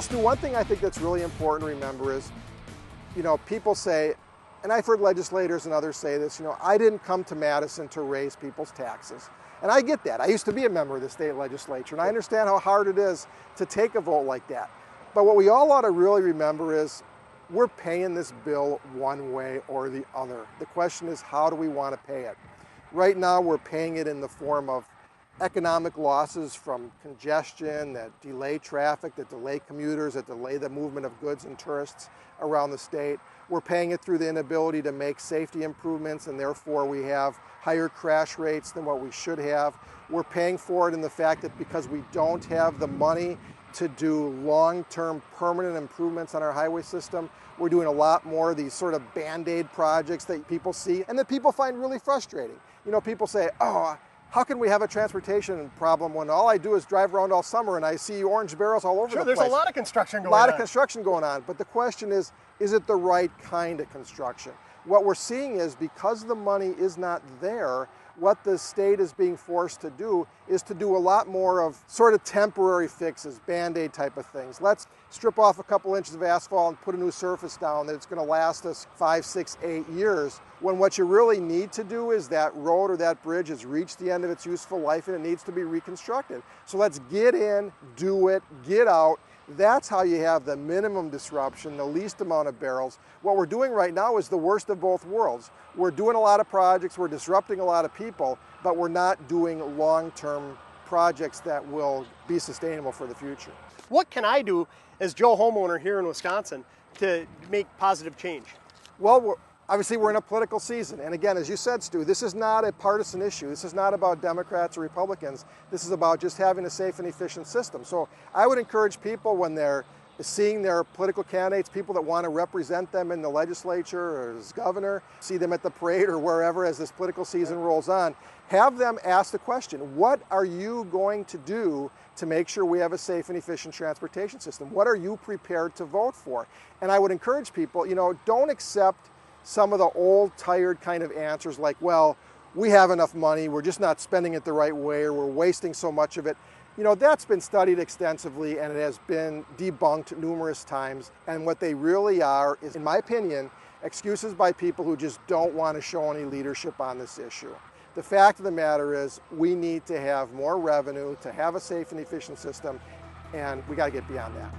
Stu, one thing I think that's really important to remember is, people say, and I've heard legislators and others say this, I didn't come to Madison to raise people's taxes. And I get that. I used to be a member of the state legislature, and I understand how hard it is to take a vote like that. But what we all ought to really remember is we're paying this bill one way or the other. The question is, how do we want to pay it? Right now, we're paying it in the form of economic losses from congestion that delay traffic, that delay commuters, that delay the movement of goods and tourists around the state. We're paying it through the inability to make safety improvements, and therefore we have higher crash rates than what we should have. We're paying for it in the fact that because we don't have the money to do long-term permanent improvements on our highway system, we're doing a lot more of these sort of Band-Aid projects that people see and that people find really frustrating. People say, oh, how can we have a transportation problem when all I do is drive around all summer and I see orange barrels all over the place? Sure, there's a lot of construction going on. A lot of construction going on, but the question is it the right kind of construction? What we're seeing is because the money is not there, what the state is being forced to do is to do a lot more of sort of temporary fixes, Band-Aid type of things. Let's strip off a couple inches of asphalt and put a new surface down that it's going to last us 5, 6, 8 years, when what you really need to do is that road or that bridge has reached the end of its useful life and it needs to be reconstructed. So let's get in, do it, get out. That's how you have the minimum disruption, the least amount of barrels. What we're doing right now is the worst of both worlds. We're doing a lot of projects, we're disrupting a lot of people, but we're not doing long-term projects that will be sustainable for the future. What can I do as Joe homeowner here in Wisconsin to make positive change? Well, obviously we're in a political season, and again, as you said, Stu, this is not a partisan issue. This is not about Democrats or Republicans. This is about just having a safe and efficient system. So I would encourage people when they're seeing their political candidates, people that want to represent them in the legislature or as governor, see them at the parade or wherever as this political season rolls on, have them ask the question, what are you going to do to make sure we have a safe and efficient transportation system? What are you prepared to vote for? And I would encourage people, don't accept some of the old, tired kind of answers like, well, we have enough money, we're just not spending it the right way, or we're wasting so much of it. That's been studied extensively and it has been debunked numerous times. And what they really are is, in my opinion, excuses by people who just don't want to show any leadership on this issue. The fact of the matter is we need to have more revenue to have a safe and efficient system, and we got to get beyond that.